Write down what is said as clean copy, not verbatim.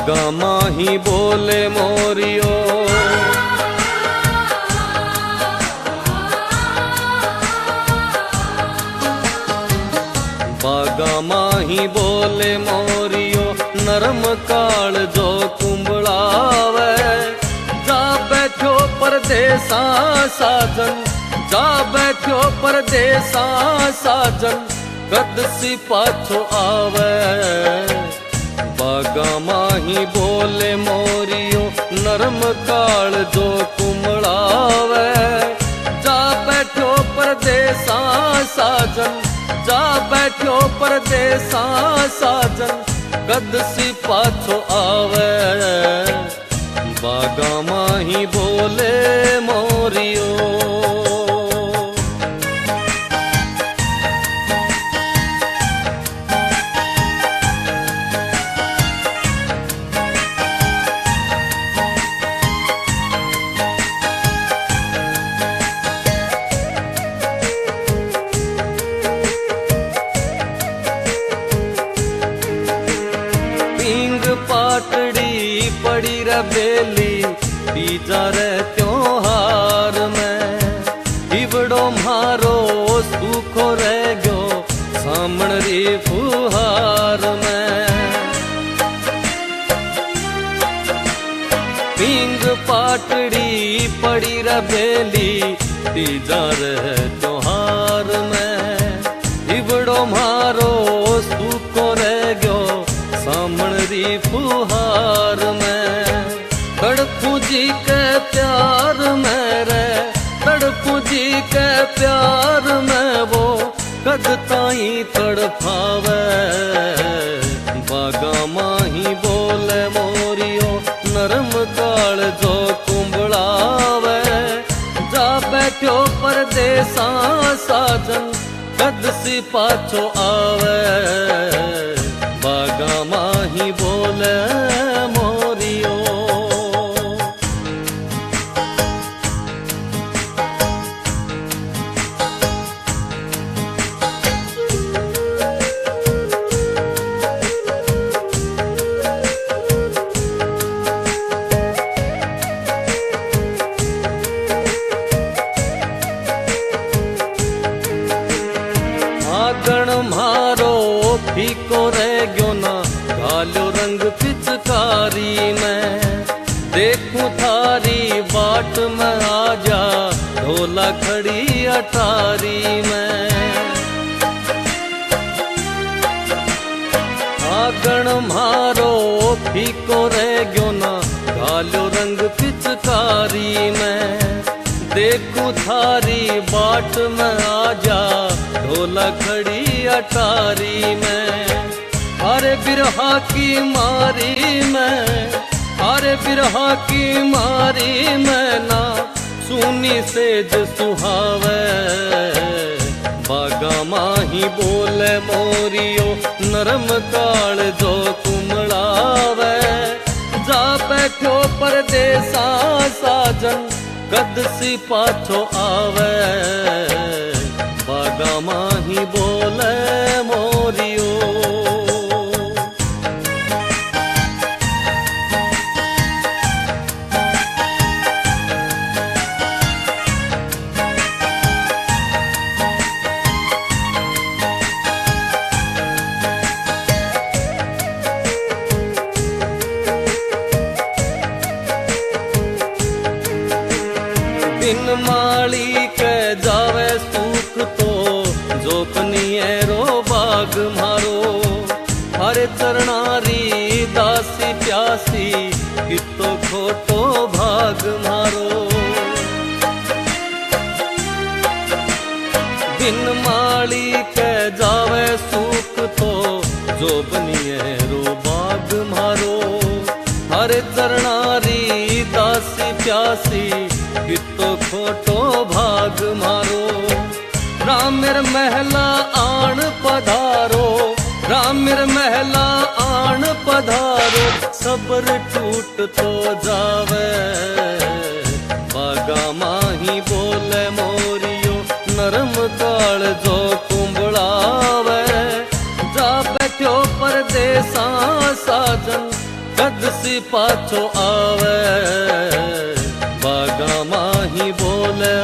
बागा माही बोले मोरियो, बागा माही बोले मोरियो, नरम काल जो कुंबलावे। जा बैठो परदेसा साजन, जा बैठो परदेसा साजन, कद सी पाछो आवे। बागा माही बोले मोरियो, नरम काल जो कुमलावे। जा बैठो परदेसा साजन, जा बैठो परदेसा साजन, कद सी पाछो आवे। बागा माही बोले मोरियो। पाटड़ी पड़ी रे बेली बीजा रे त्योहार में, इवड़ो मारो सूखो रह गयो सामण री फुहार में। पींग पाटड़ी पड़ी रे बेली बीजा रे त्योहार में, इवड़ो मारो सूखो रह गयो सामण री फुहार में। तड़पू जी के प्यार में रे, तड़पू जी के प्यार में वो कद ताई तड़पावे। बागा माही बोले मोरियो, नरम काल जो कुंबलावे। जा बैठो परदेसा साजन, कद सी पाछो आवे। बागा माही बोले मोरियो। आगण मारो फीको रह गयो ना, घालो रंग पिचकारी में। देखूं थारी बाट में आजा, ढोला खड़ी अटारी में। आगण मारो फीको रह गयो ना, घालो रंग पिचकारी में। देखूं थारी बाट में आजा, ढोला खड़ी अटारी में। अरे बिरहा की मारी में, अरे बिरहा की मारी में ना, सुनी सेज सुहावे। बागा माही बोले मोरियो, नरम काल जो कुमलावे। जा बैठो परदेसा साजन, कद सी पाछो आवे। बागा माही बोले मोरियो। दिन माली के जावे सूख तो, जोपनिए रो बाग मारो। हरे चरणारी दासी प्यासी, कितो खोटो भाग मारो। दिन माली के जावे सूख तो, जोपनिए रो बाग मारो। हरे चरणारी दासी प्यासी, कितो खोटो भाग मारो। रामेर महला आन पधारो, रामेर महला आन पधारो। सब्र टूट तो जावे। बागा माही बोले मोरियो, नरम काल जो कुंबलावे। जा बैठो परदेसा साजन, કદસી પાછો આવે બાગા માહી બોલે